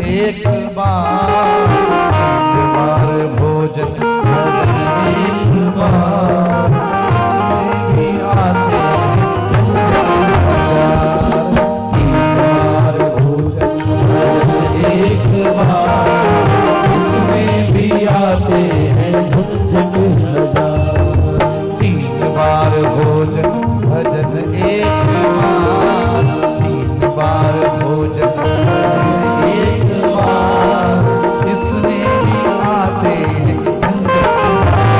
एक बार, तीन बार भोजन भजन एक बार, इसमें भी आते तीन बार भोजन भजन एक बार, इसमें भी आते हैं झंझट हजार। तीन बार भोजन भजन एक बार, तीन बार भोजन भजन एक बार, इसमें भी आते हैं झंझट हजार।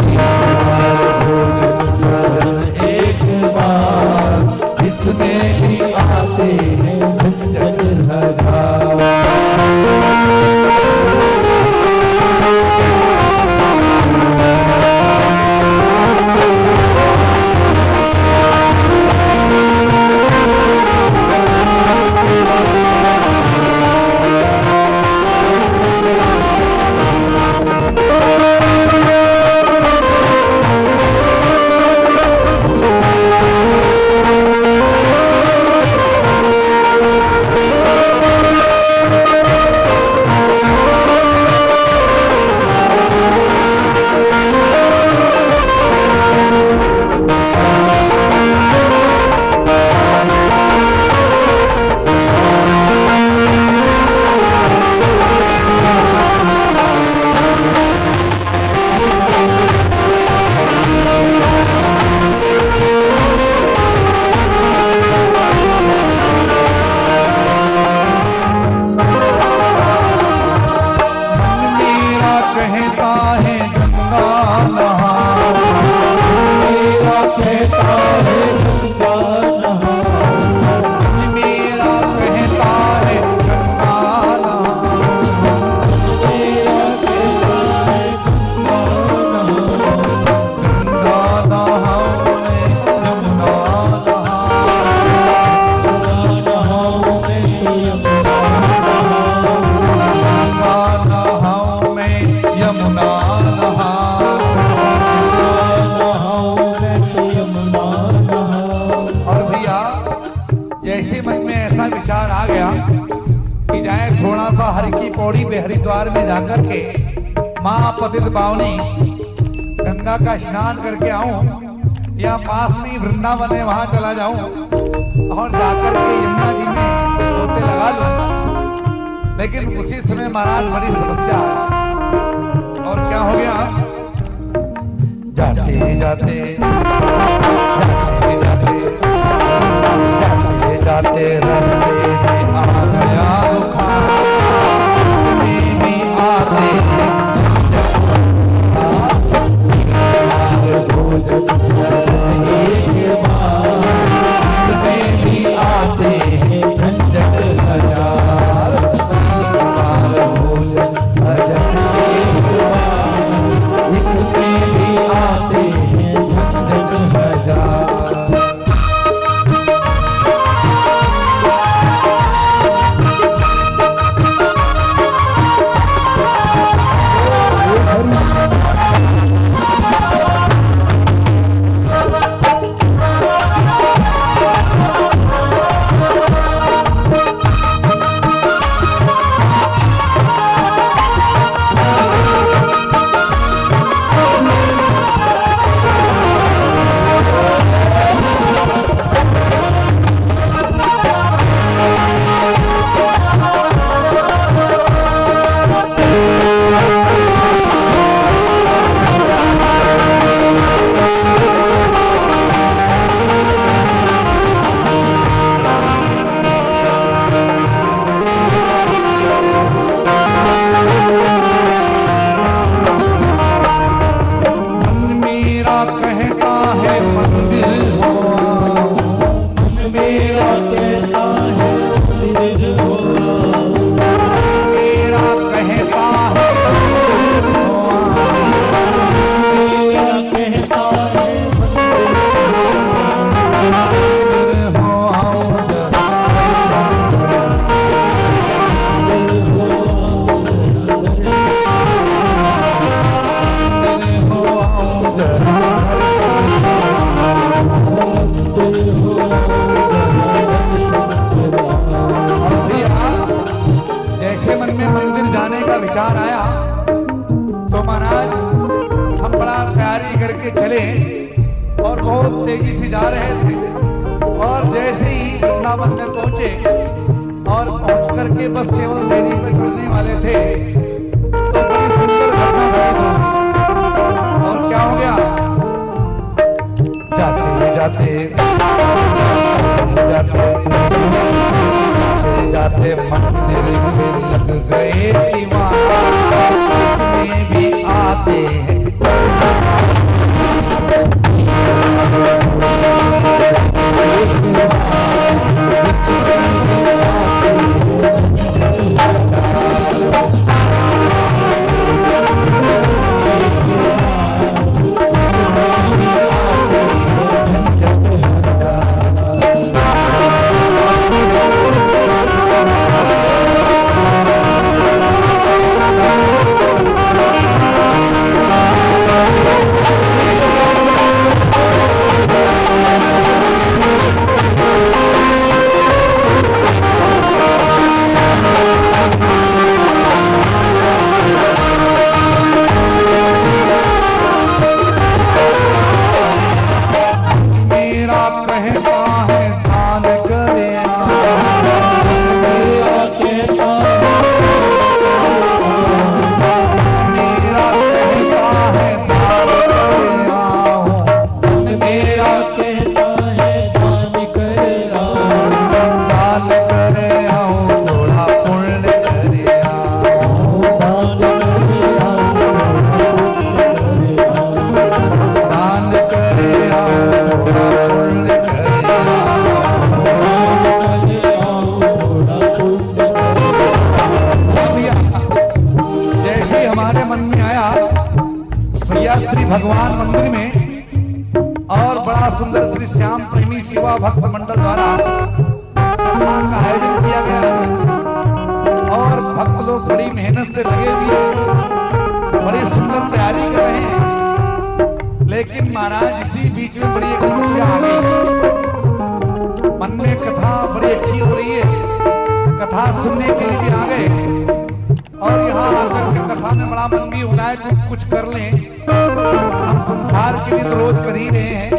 तीन बार भोजन भजन एक बार, इसमें भी आते हैं झंझट हजार। हरिद्वार में जाकर के मां पतित पावनी गंगा का स्नान करके आऊं या पास में वृंदावन है वहां चला जाऊं और जाकर के यमुना जी में गोते लगा लूं। लेकिन उसी समय महाराज बड़ी समस्या है। और क्या हो गया, जाते जाते जाते जाते जाते जाते रास्ते में आ गया बुखार, झंझट करके चले और बहुत तेजी से जा रहे थे। और जैसे ही वृंदावन में पहुंचे और पहुंच करके बस केवल देरी पर चलने वाले थे तो बड़ी सुंदर घटना घटित हो। और क्या हो गया, जाते जाते जाते मंदिर में लग गए दीवाना, उसमें भी आते हैं भगवान मंदिर में और बड़ा सुंदर श्री श्याम प्रेमी शिवा भक्त मंडल द्वारा का आयोजन किया गया और भक्त लोग बड़ी मेहनत से लगे हुए हैं, बड़ी सुंदर तैयारी कर रहे हैं। लेकिन महाराज इसी बीच में बड़ी एक समस्या आ गई। मन में कथा बड़ी अच्छी हो रही है, कथा सुनने के लिए आ गए और यहाँ आकर के कथा में बड़ा मन भी होना है कुछ कर लें। हम संसार के लिए तो रोज कर ही रहे हैं,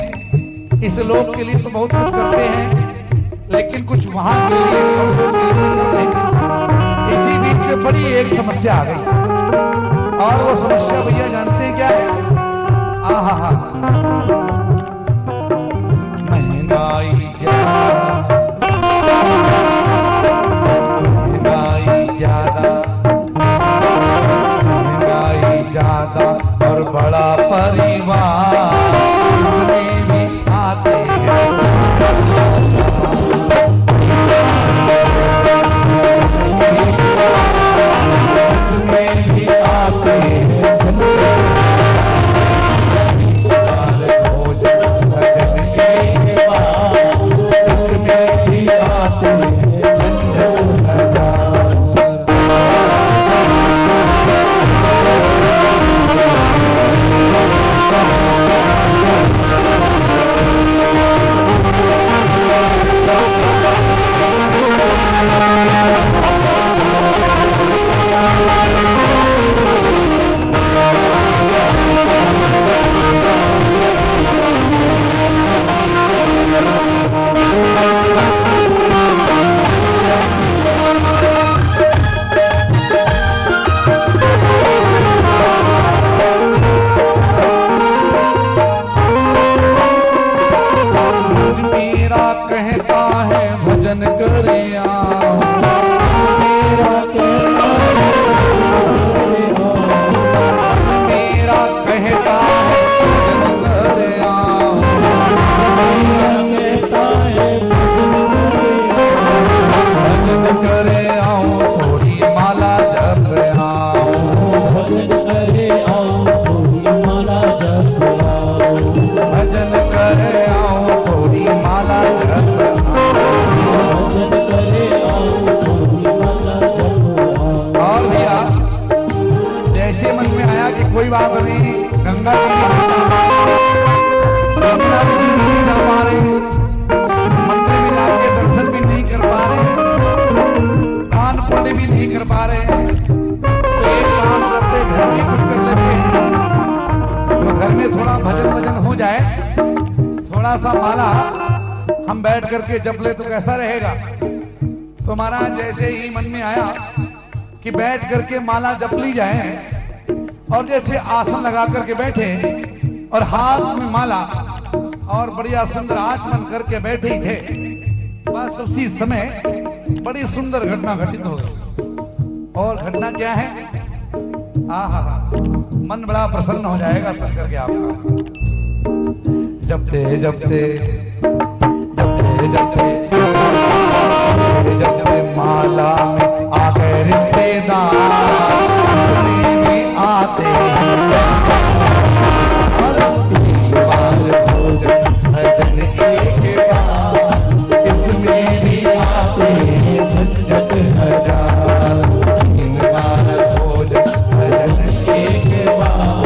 इस लोक के लिए तो बहुत कुछ करते हैं, लेकिन कुछ वहां के लिए कर लें। इसी बीच में बड़ी एक समस्या आ गई और वो समस्या भैया जानते हैं क्या है? आहा, महंगाई ज्यादा और बड़ा परिवार उसमें भी आते हैं। उसमें भी आते हैं भोजन भजन के बाद, उसमें भी आते हैं झंझट हजार। कोई बात नहीं, गंगा जी नहीं जा पा रहे, मंदिर में जाके दर्शन भी नहीं कर पा रहे, दान पुण्य भी नहीं कर पा रहे हैं, तो एक काम करते घर में कुछ कर लेते हैं। तो घर में थोड़ा भजन वजन हो जाए, थोड़ा सा माला हम बैठ करके जप ले तो कैसा रहेगा। तो महाराज जैसे ही मन में आया कि बैठ करके माला जप ली जाए, और जैसे आसन लगा करके बैठे और हाथ में माला और बढ़िया सुंदर आचमन करके बैठे ही थे, बस उसी समय बड़ी सुंदर घटना घटित हो गई। और घटना क्या है? आहा, मन बड़ा प्रसन्न हो जाएगा सुन करके आपका। जपते जपते जपते जपते जपते माला में आ गए रिश्तेदार, में आते भजन एक बार, इसमें भी आते हैं झंझट हजार। 3 बार भोजन भजन एक बार,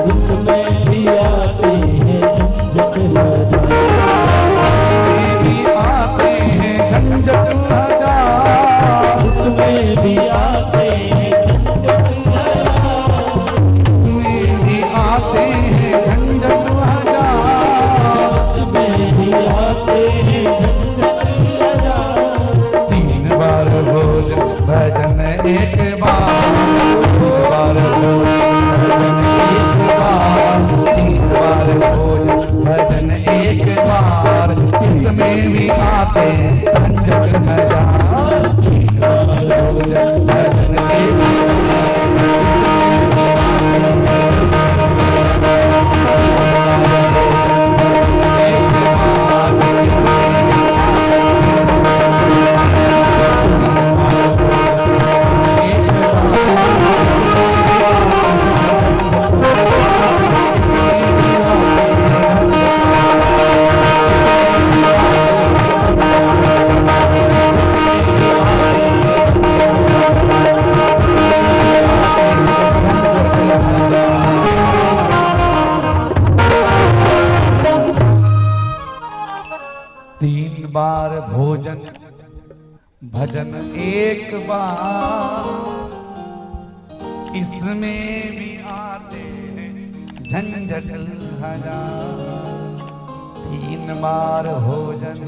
इसमें भी आते हैं झंझट हजार। भी आते हैं झंझट हजार, इसमें भी आते हैं झंझट हजार। भी आते हैं झंझट हजार, इसमें भी आते हैं झंझट हजार। 3 बार भोजन भजन एक बार, 2 बार भोजन भजन एक बार, 3 बार भोजन भजन एक बार, इसमें भी आते हैं झंझट हजार। 3 बार भोजन भजन एक बार भोजन भजन एक बार, इसमें भी आते हैं झंझट हजार। 3 बार भोजन